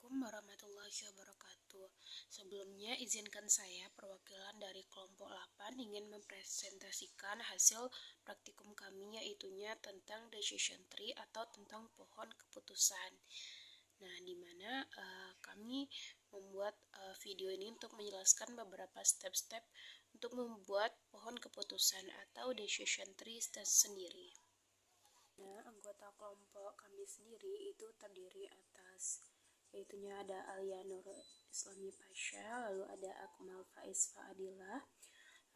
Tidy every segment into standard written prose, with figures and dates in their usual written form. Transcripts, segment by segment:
Assalamualaikum warahmatullahi wabarakatuh. Sebelumnya izinkan saya perwakilan dari kelompok 8 ingin mempresentasikan hasil praktikum kami yaitunya tentang decision tree atau tentang pohon keputusan. Nah, di mana kami membuat video ini untuk menjelaskan beberapa step-step untuk membuat pohon keputusan atau decision tree sendiri. Nah, anggota kelompok kami sendiri itu terdiri atas yaitunya ada Alia Nur Islami Pasha, lalu ada Akmal Faiz Faadilah,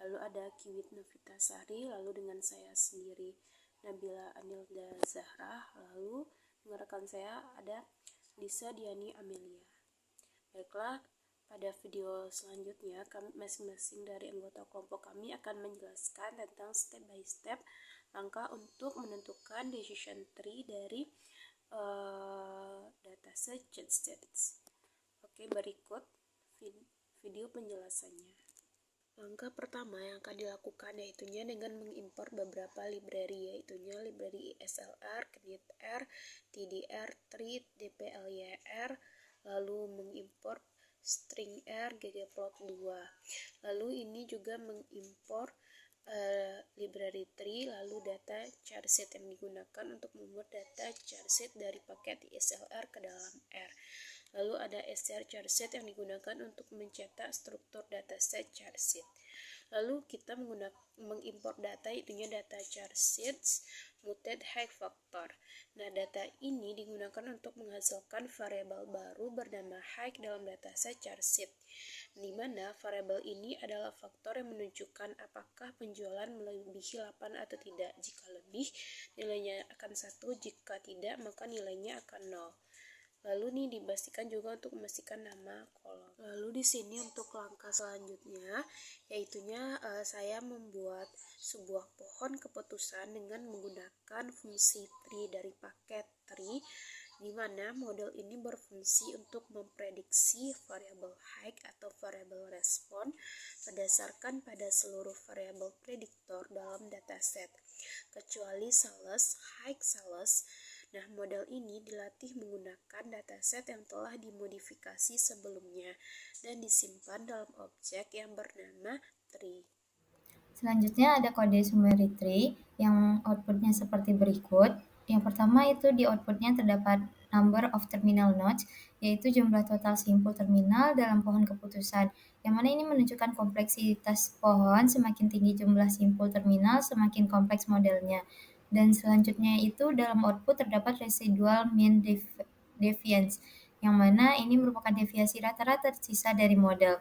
lalu ada Kiwit Novitasari, lalu dengan saya sendiri Nabila Anilda Zahra, lalu dengan rekan saya ada Lisa Diani Amelia. Baiklah, pada video selanjutnya kami masing-masing dari anggota kelompok kami akan menjelaskan tentang step by step langkah untuk menentukan decision tree dari dataset ChatStats. Oke, berikut video penjelasannya. Langkah pertama yang akan dilakukan yaitunya dengan mengimpor beberapa library, yaitunya library SLR, KnitR, TDR, Treat, DPLYR, lalu mengimpor string R, ggplot2. Lalu ini juga mengimpor library tree, lalu data charset yang digunakan untuk membuat data charset dari paket SLR ke dalam R. Lalu ada str charset yang digunakan untuk mencetak struktur dataset charset. Lalu kita mengimpor data, itunya data charsets muted high factor. Nah, data ini digunakan untuk menghasilkan variabel baru bernama high dalam dataset charset, di mana variabel ini adalah faktor yang menunjukkan apakah penjualan melebihi 8 atau tidak. Jika lebih, nilainya akan 1, jika tidak, maka nilainya akan 0. Lalu nih dipastikan juga untuk memastikan nama kolom. Lalu di sini untuk langkah selanjutnya yaitunya saya membuat sebuah pohon keputusan dengan menggunakan fungsi tree dari paket tree, di mana model ini berfungsi untuk memprediksi variabel height atau variabel respon berdasarkan pada seluruh variabel prediktor dalam dataset kecuali sales, height sales. Nah, model ini dilatih menggunakan dataset yang telah dimodifikasi sebelumnya dan disimpan dalam objek yang bernama tree. Selanjutnya ada kode summary tree yang outputnya seperti berikut. Yang pertama itu di outputnya terdapat number of terminal nodes, yaitu jumlah total simpul terminal dalam pohon keputusan. Yang mana ini menunjukkan kompleksitas pohon, semakin tinggi jumlah simpul terminal, semakin kompleks modelnya. Dan selanjutnya itu dalam output terdapat residual mean deviance, yang mana ini merupakan deviasi rata-rata tersisa dari model.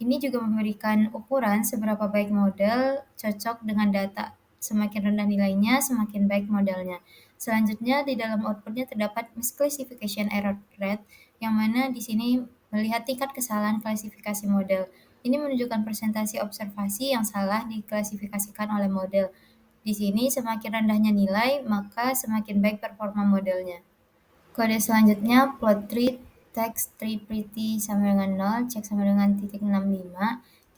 Ini juga memberikan ukuran seberapa baik model cocok dengan data. Semakin rendah nilainya, semakin baik modelnya. Selanjutnya di dalam outputnya terdapat misclassification error rate, yang mana di sini melihat tingkat kesalahan klasifikasi model. Ini menunjukkan presentasi observasi yang salah diklasifikasikan oleh model. Di sini semakin rendahnya nilai, maka semakin baik performa modelnya. Kode selanjutnya plot tree text tree pretty sama dengan 0, cek sama dengan .65.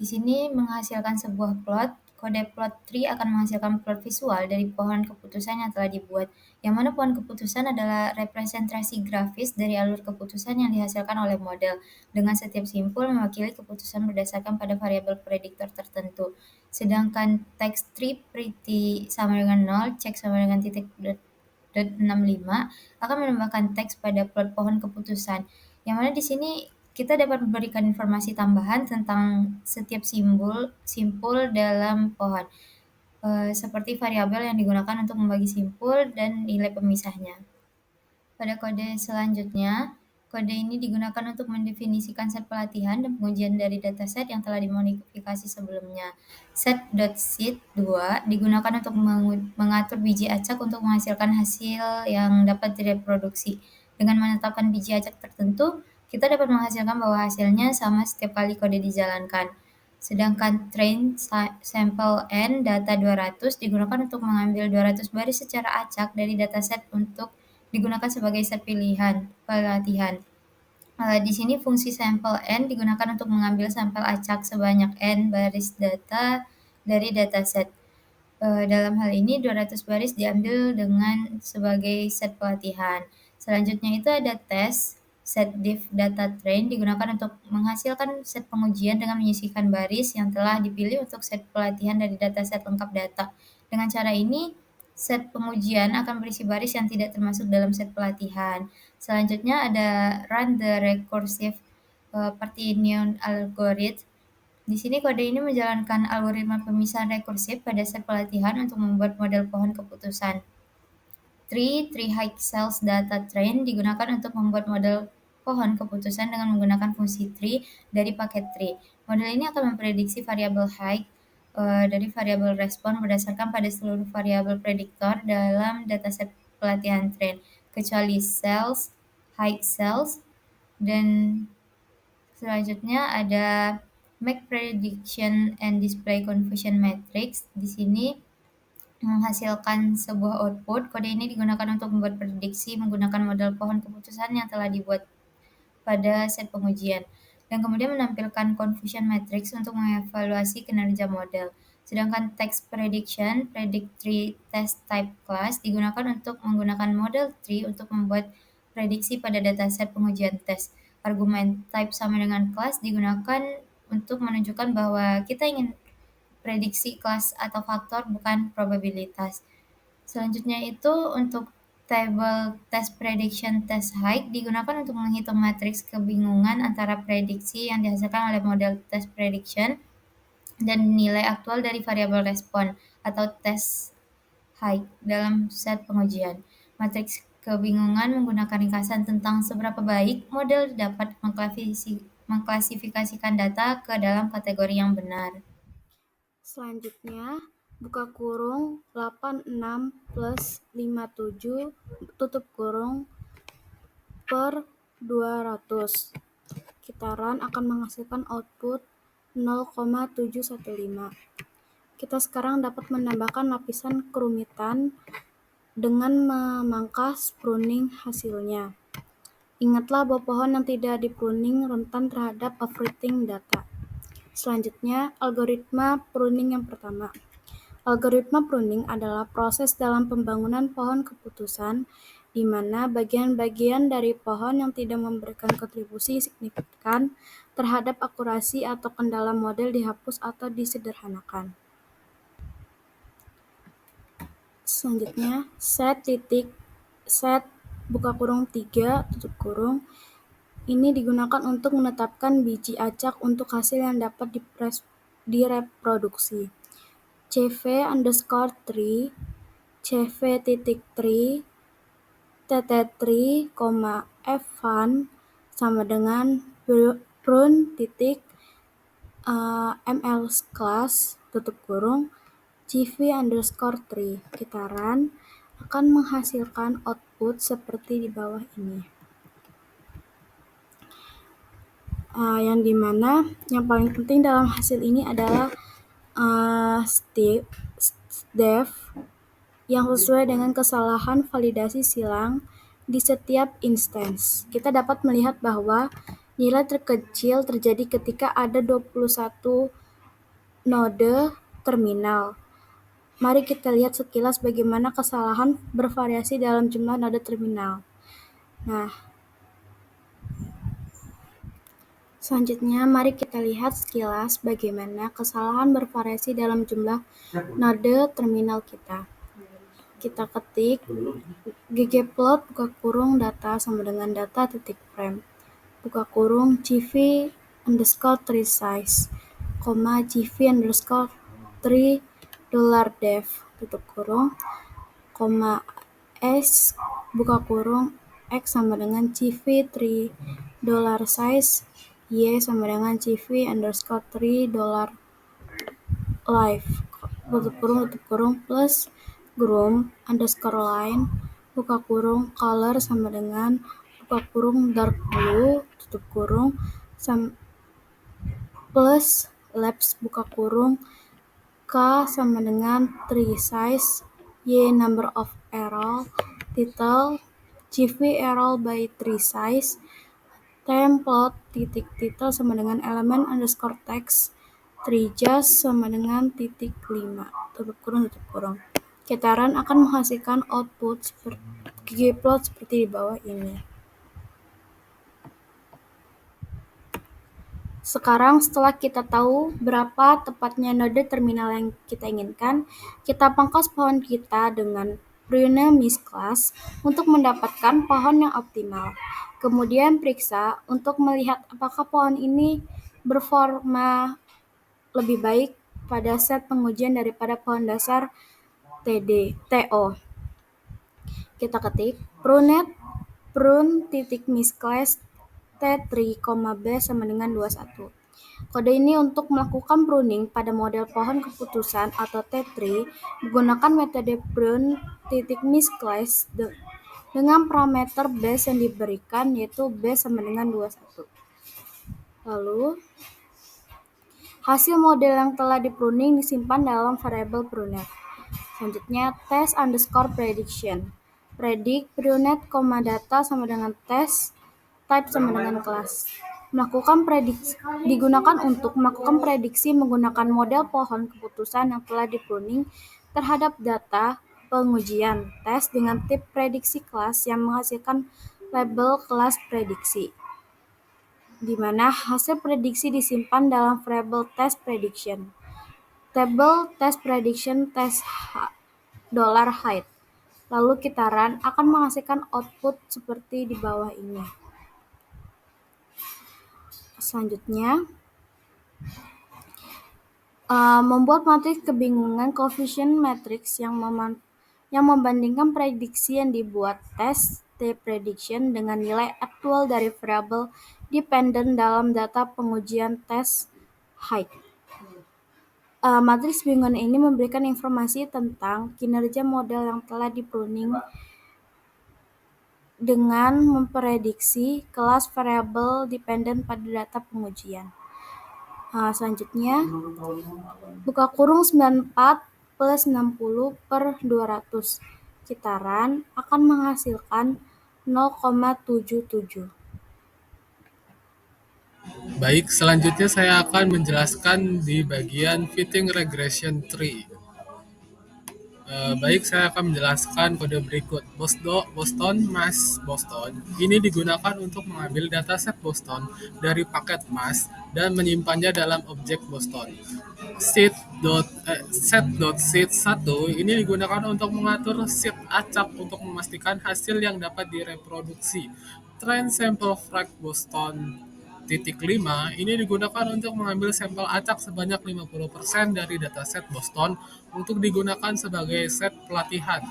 Di sini menghasilkan sebuah plot. Kode plot tree akan menghasilkan plot visual dari pohon keputusan yang telah dibuat, yang mana pohon keputusan adalah representasi grafis dari alur keputusan yang dihasilkan oleh model, dengan setiap simpul mewakili keputusan berdasarkan pada variabel prediktor tertentu. Sedangkan text tree pretty sama dengan 0, cek sama dengan .65 akan menambahkan teks pada plot pohon keputusan, yang mana di sini kita dapat memberikan informasi tambahan tentang setiap simpul dalam pohon, seperti variabel yang digunakan untuk membagi simpul dan nilai pemisahnya. Pada kode selanjutnya, kode ini digunakan untuk mendefinisikan set pelatihan dan pengujian dari dataset yang telah dimodifikasi sebelumnya. Set.seed2 digunakan untuk mengatur biji acak untuk menghasilkan hasil yang dapat direproduksi. Dengan menetapkan biji acak tertentu, kita dapat menghasilkan bahwa hasilnya sama setiap kali kode dijalankan. Sedangkan train sample n data 200 digunakan untuk mengambil 200 baris secara acak dari dataset untuk digunakan sebagai set pelatihan. Di sini fungsi sampel n digunakan untuk mengambil sampel acak sebanyak n baris data dari dataset. Dalam hal ini 200 baris diambil dengan sebagai set pelatihan. Selanjutnya itu ada tes. setDiff data train digunakan untuk menghasilkan set pengujian dengan menyisihkan baris yang telah dipilih untuk set pelatihan dari dataset lengkap data. Dengan cara ini, set pengujian akan berisi baris yang tidak termasuk dalam set pelatihan. Selanjutnya ada run the recursive partition algorithm. Di sini kode ini menjalankan algoritma pemisahan rekursif pada set pelatihan untuk membuat model pohon keputusan. Tree high cells data train digunakan untuk membuat model pohon keputusan dengan menggunakan fungsi tree dari paket tree. Model ini akan memprediksi variabel height dari variabel respon berdasarkan pada seluruh variabel prediktor dalam dataset pelatihan train, kecuali cells, height cells, dan selanjutnya ada make prediction and display confusion matrix. Di sini menghasilkan sebuah output. Kode ini digunakan untuk membuat prediksi menggunakan model pohon keputusan yang telah dibuat pada set pengujian, dan kemudian menampilkan confusion matrix untuk mengevaluasi kinerja model. Sedangkan text prediction, predict tree test type class digunakan untuk menggunakan model tree untuk membuat prediksi pada dataset pengujian tes. Argumen type sama dengan class digunakan untuk menunjukkan bahwa kita ingin prediksi kelas atau faktor, bukan probabilitas. Selanjutnya itu untuk table test prediction test height digunakan untuk menghitung matriks kebingungan antara prediksi yang dihasilkan oleh model test prediction dan nilai aktual dari variabel respon atau test height dalam set pengujian. Matriks kebingungan menggunakan ringkasan tentang seberapa baik model dapat mengklasifikasikan data ke dalam kategori yang benar. Selanjutnya, buka kurung 86 plus 57 tutup kurung per 200. Kitaran akan menghasilkan output 0,715. Kita sekarang dapat menambahkan lapisan kerumitan dengan memangkas pruning hasilnya. Ingatlah bahwa pohon yang tidak di-pruning rentan terhadap overfitting data. Selanjutnya, algoritma pruning yang pertama. Algoritma pruning adalah proses dalam pembangunan pohon keputusan di mana bagian-bagian dari pohon yang tidak memberikan kontribusi signifikan terhadap akurasi atau kendala model dihapus atau disederhanakan. Selanjutnya, set buka kurung 3 tutup kurung ini digunakan untuk menetapkan biji acak untuk hasil yang dapat direproduksi. CV_3, CV.3, TT3, F1 sama dengan prune.ml class tutup kurung CV_3. Kitaran akan menghasilkan output seperti di bawah ini. Yang dimana yang paling penting dalam hasil ini adalah def yang sesuai dengan kesalahan validasi silang di setiap instance. Kita dapat melihat bahwa nilai terkecil terjadi ketika ada 21 node terminal. Mari kita lihat sekilas bagaimana kesalahan bervariasi dalam jumlah node terminal. Selanjutnya, mari kita lihat sekilas bagaimana kesalahan bervariasi dalam jumlah node terminal kita. Kita ketik ggplot buka kurung data sama dengan data titik frame buka kurung CV_3size, CV_3 tutup kurung, S buka kurung X sama dengan CV3$size, Y sama dengan CV_3$live tutup kurung plus groom_line buka kurung color sama dengan buka kurung dark blue tutup kurung plus labs buka kurung K sama dengan tree size, Y number of arrow, title CV arrow by tree size, template title sama dengan element underscore text, tree just sama dengan .5 tutup kurung. Kitaran akan menghasilkan output ggplot seperti di bawah ini. Sekarang setelah kita tahu berapa tepatnya node terminal yang kita inginkan, kita pangkas pohon kita dengan prune misclass untuk mendapatkan pohon yang optimal. Kemudian periksa untuk melihat apakah pohon ini berforma lebih baik pada set pengujian daripada pohon dasar TO. Kita ketik prune titik misclass T3, B sama dengan 21. Kode ini untuk melakukan pruning pada model pohon keputusan atau T3 menggunakan metode prune titik misclass dengan parameter base yang diberikan yaitu B sama dengan 21. Lalu, hasil model yang telah dipruning disimpan dalam variabel prunet. Selanjutnya, test underscore prediction. Predict prunet, data sama dengan test, type sama dengan kelas. Melakukan prediksi digunakan untuk melakukan prediksi menggunakan model pohon keputusan yang telah dipruning terhadap data pengujian tes dengan tip prediksi kelas yang menghasilkan label kelas prediksi, di mana hasil prediksi disimpan dalam variabel test prediction. Table test prediction test $height. Lalu kita run akan menghasilkan output seperti di bawah ini. Selanjutnya, membuat matriks kebingungan coefficient matrix yang membandingkan prediksi yang dibuat tes T-prediction dengan nilai aktual dari variabel dependent dalam data pengujian tes height. Matriks bingungan ini memberikan informasi tentang kinerja model yang telah dipruning dengan memprediksi kelas variabel dependent pada data pengujian. Selanjutnya, buka kurung 94 plus 60 per 200. Kita run akan menghasilkan 0,77. Baik, selanjutnya saya akan menjelaskan di bagian fitting regression tree. Baik, saya akan menjelaskan kode berikut. Boston, Mass, Boston. Ini digunakan untuk mengambil dataset Boston dari paket mass dan menyimpannya dalam objek Boston. Set.seed1 ini digunakan untuk mengatur seed acak untuk memastikan hasil yang dapat direproduksi. Trend sample frag Boston titik 5 ini digunakan untuk mengambil sampel acak sebanyak 50% dari dataset Boston untuk digunakan sebagai set pelatihan.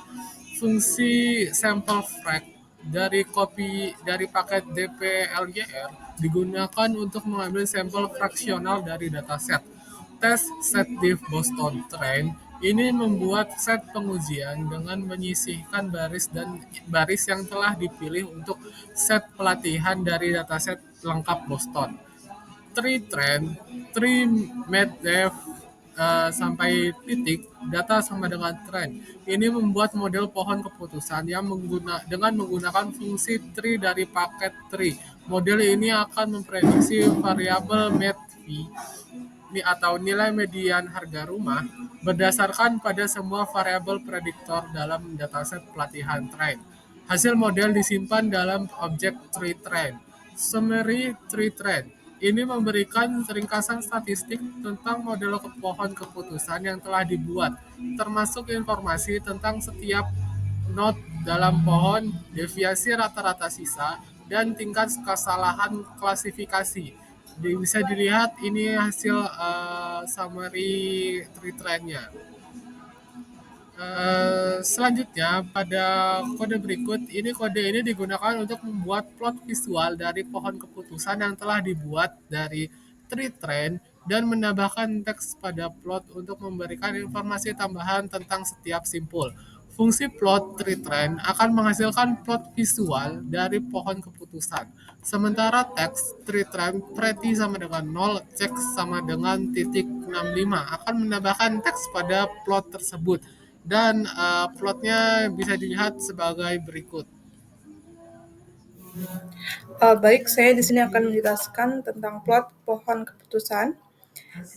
Fungsi sample frag dari paket dplyr digunakan untuk mengambil sampel fraksional dari dataset. Tes set diff Boston Trend ini membuat set pengujian dengan menyisihkan baris yang telah dipilih untuk set pelatihan dari dataset lengkap Boston. Tree trend, tree math sampai titik, data sama dengan trend. Ini membuat model pohon keputusan yang dengan menggunakan fungsi tree dari paket tree. Model ini akan memprediksi variabel MATV atau nilai median harga rumah berdasarkan pada semua variabel prediktor dalam dataset pelatihan trend. Hasil model disimpan dalam objek tree trend. Summary tree trend. Ini memberikan ringkasan statistik tentang model pohon keputusan yang telah dibuat, termasuk informasi tentang setiap node dalam pohon, deviasi rata-rata sisa, dan tingkat kesalahan klasifikasi. Bisa dilihat ini hasil summary tree trend-nya. Selanjutnya, pada kode berikut, kode ini digunakan untuk membuat plot visual dari pohon keputusan yang telah dibuat dari tree trend dan menambahkan teks pada plot untuk memberikan informasi tambahan tentang setiap simpul. Fungsi plot tree trend akan menghasilkan plot visual dari pohon keputusan. Sementara teks tree trend pretty sama dengan 0, cek sama dengan .65 akan menambahkan teks pada plot tersebut. Dan plotnya bisa dilihat sebagai berikut. Baik, saya di sini akan menjelaskan tentang plot pohon keputusan,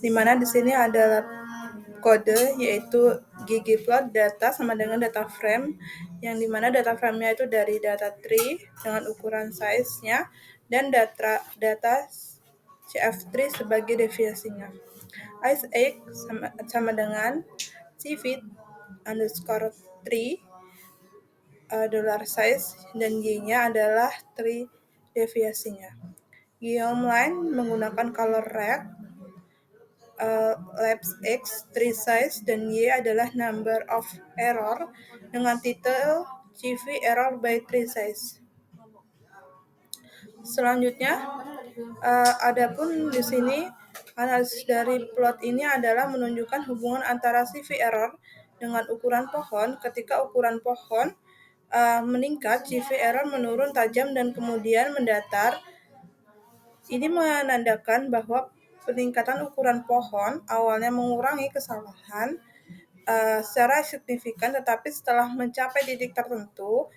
di mana di sini ada kode yaitu ggplot data sama dengan data frame, yang dimana data frame-nya itu dari data tree dengan ukuran size-nya dan data CF3 sebagai deviasinya. ICE sama dengan CVIT underscore 3 dollar size dan Y-nya adalah 3 deviasinya. Geom line menggunakan color red, labs X 3 size dan Y adalah number of error dengan titel CV error by 3 size. Selanjutnya, adapun di sini analisis dari plot ini adalah menunjukkan hubungan antara CV error dengan ukuran pohon. Ketika ukuran pohon meningkat, CV error menurun tajam dan kemudian mendatar. Ini menandakan bahwa peningkatan ukuran pohon awalnya mengurangi kesalahan secara signifikan, tetapi setelah mencapai titik tertentu,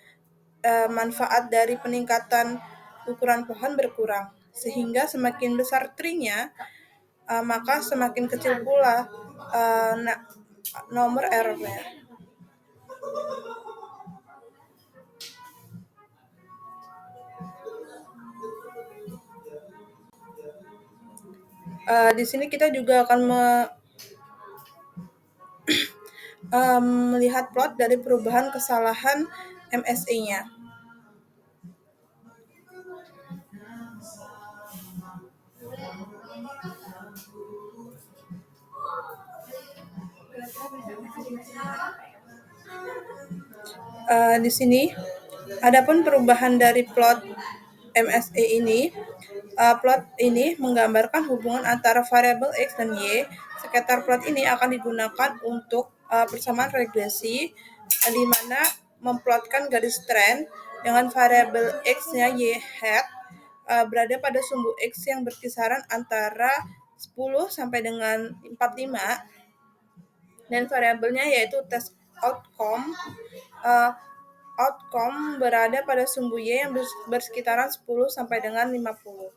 manfaat dari peningkatan ukuran pohon berkurang, sehingga semakin besar tree-nya, maka semakin kecil pula nomor error-nya. Di sini kita juga akan melihat plot dari perubahan kesalahan MSE-nya. Di sini, adapun perubahan dari plot MSE ini, plot ini menggambarkan hubungan antara variabel X dan Y. Sekitar plot ini akan digunakan untuk persamaan regresi, di mana memplotkan garis tren dengan variabel X-nya Y hat berada pada sumbu X yang berkisaran antara 10 sampai dengan 45, dan variabelnya yaitu test outcome berada pada sumbu Y yang bersekitaran 10 sampai dengan 50.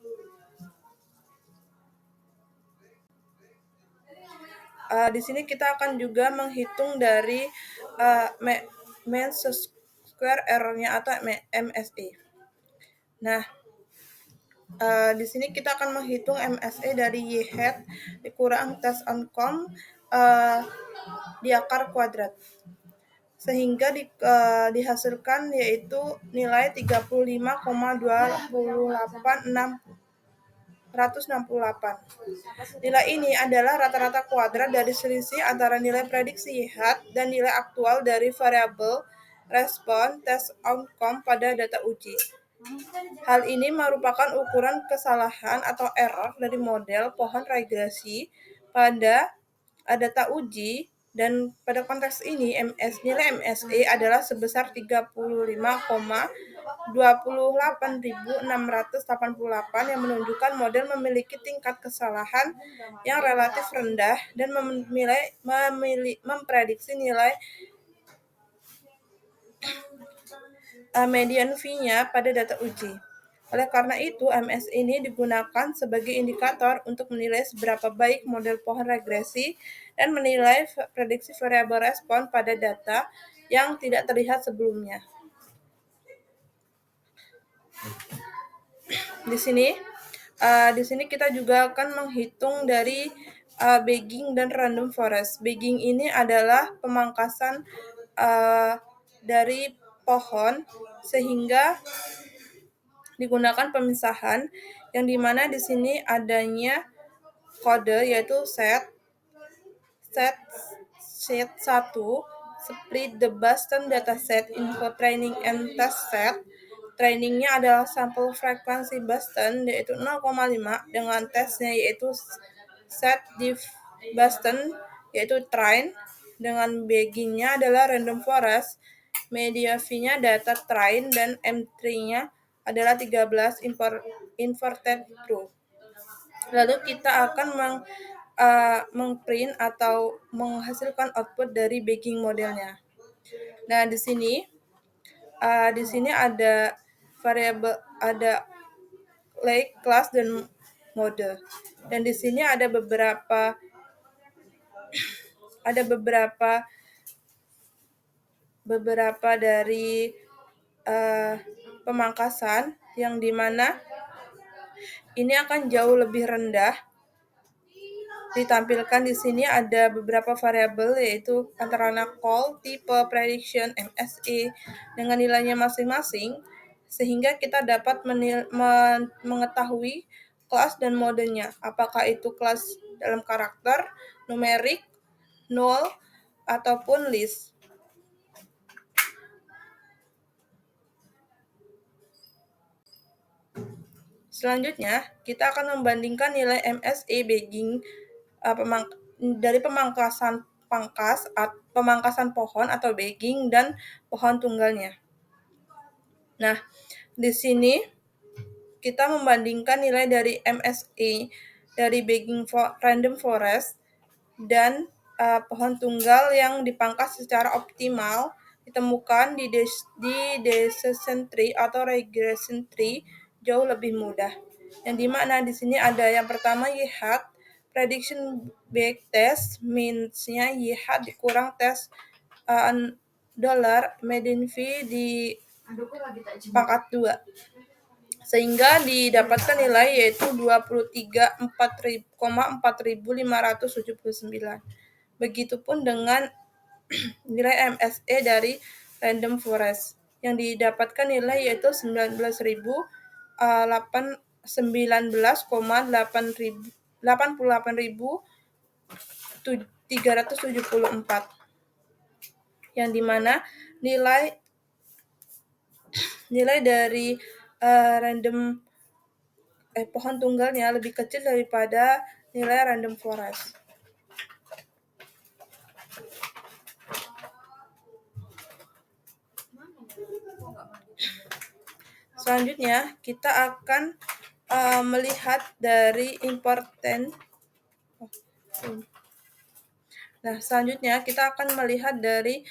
Di sini kita akan juga menghitung dari mean square error-nya atau MSE. Nah, di sini kita akan menghitung MSE dari Y hat dikurang test outcome di akar kuadrat, sehingga dihasilkan yaitu nilai 35,28668. Nilai ini adalah rata-rata kuadrat dari selisih antara nilai prediksi Y hat dan nilai aktual dari variabel respon test outcome pada data uji. Hal ini merupakan ukuran kesalahan atau error dari model pohon regresi pada data uji, dan pada konteks ini nilai MSE adalah sebesar 35,28688 yang menunjukkan model memiliki tingkat kesalahan yang relatif rendah dan memprediksi nilai median V-nya pada data uji. Oleh karena itu, MS ini digunakan sebagai indikator untuk menilai seberapa baik model pohon regresi dan menilai prediksi variabel respon pada data yang tidak terlihat sebelumnya. Di sini kita juga akan menghitung dari bagging dan random forest. Bagging ini adalah pemangkasan dari pohon sehingga digunakan pemisahan, yang dimana di sini adanya kode yaitu set 1, split the Boston dataset info training and test set. Trainingnya adalah sampel frekuensi Boston yaitu 0,5 dengan tesnya yaitu set diff Boston yaitu train, dengan baggingnya adalah random forest. Media V-nya data train dan M3-nya adalah 13 inverted true. Lalu kita akan mengprint atau menghasilkan output dari bagging modelnya. Nah, di sini ada variabel, ada like, class, dan mode. Dan di sini ada beberapa dari pemangkasan, yang dimana ini akan jauh lebih rendah. Ditampilkan di sini ada beberapa variabel, yaitu antara call, tipe, prediction, MSE dengan nilainya masing-masing, sehingga kita dapat mengetahui kelas dan modenya, apakah itu kelas dalam karakter, numerik, null, ataupun list. Selanjutnya, kita akan membandingkan nilai MSE bagging dari pemangkasan pohon atau bagging dan pohon tunggalnya. Nah, di sini kita membandingkan nilai dari MSE dari bagging random forest dan pohon tunggal yang dipangkas secara optimal ditemukan di decision tree atau regression tree jauh lebih mudah. Yang dimana di sini ada yang pertama Y-hat, prediction back test, means-nya Y-hat dikurang tes dollar median fee di pangkat 2. Sehingga didapatkan nilai yaitu 23,4579. Begitupun dengan nilai MSE dari random forest yang didapatkan nilai yaitu 19.374, yang dimana nilai dari pohon tunggalnya lebih kecil daripada nilai random forest. Selanjutnya, kita akan melihat dari important. Nah, selanjutnya kita akan melihat dari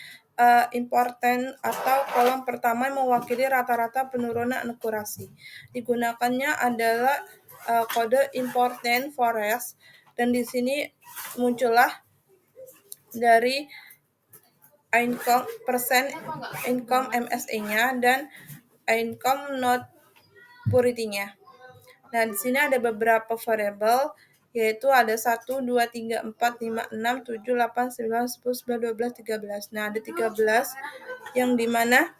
important atau kolom pertama yang mewakili rata-rata penurunan akurasi. Digunakannya adalah kode important forest, dan di sini muncullah dari income MSE-nya dan income not purity-nya. Nah, di sini ada beberapa variabel, yaitu ada 1, 2, 3, 4, 5, 6, 7, 8, 9, 10, 11, 12, 13. Nah, ada 13 yang dimana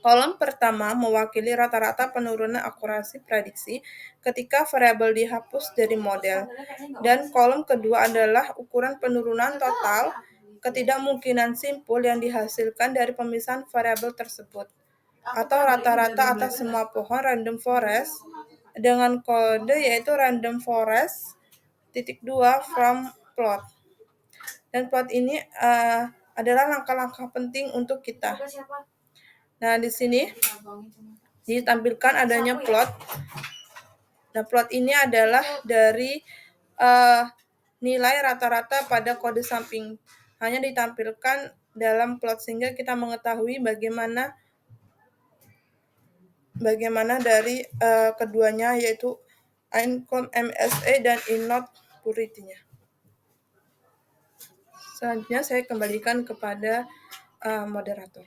kolom pertama mewakili rata-rata penurunan akurasi prediksi ketika variabel dihapus dari model, dan kolom kedua adalah ukuran penurunan total ketidakmungkinan simpul yang dihasilkan dari pemisahan variabel tersebut, atau rata-rata atas semua pohon random forest dengan kode yaitu random forest .2 from plot. Dan plot ini adalah langkah-langkah penting untuk kita. Nah, di sini ditampilkan adanya plot. Nah, plot ini adalah dari nilai rata-rata pada kode samping. Hanya ditampilkan dalam plot sehingga kita mengetahui bagaimana dari keduanya, yaitu income MSE dan not purity-nya. Selanjutnya saya kembalikan kepada moderator.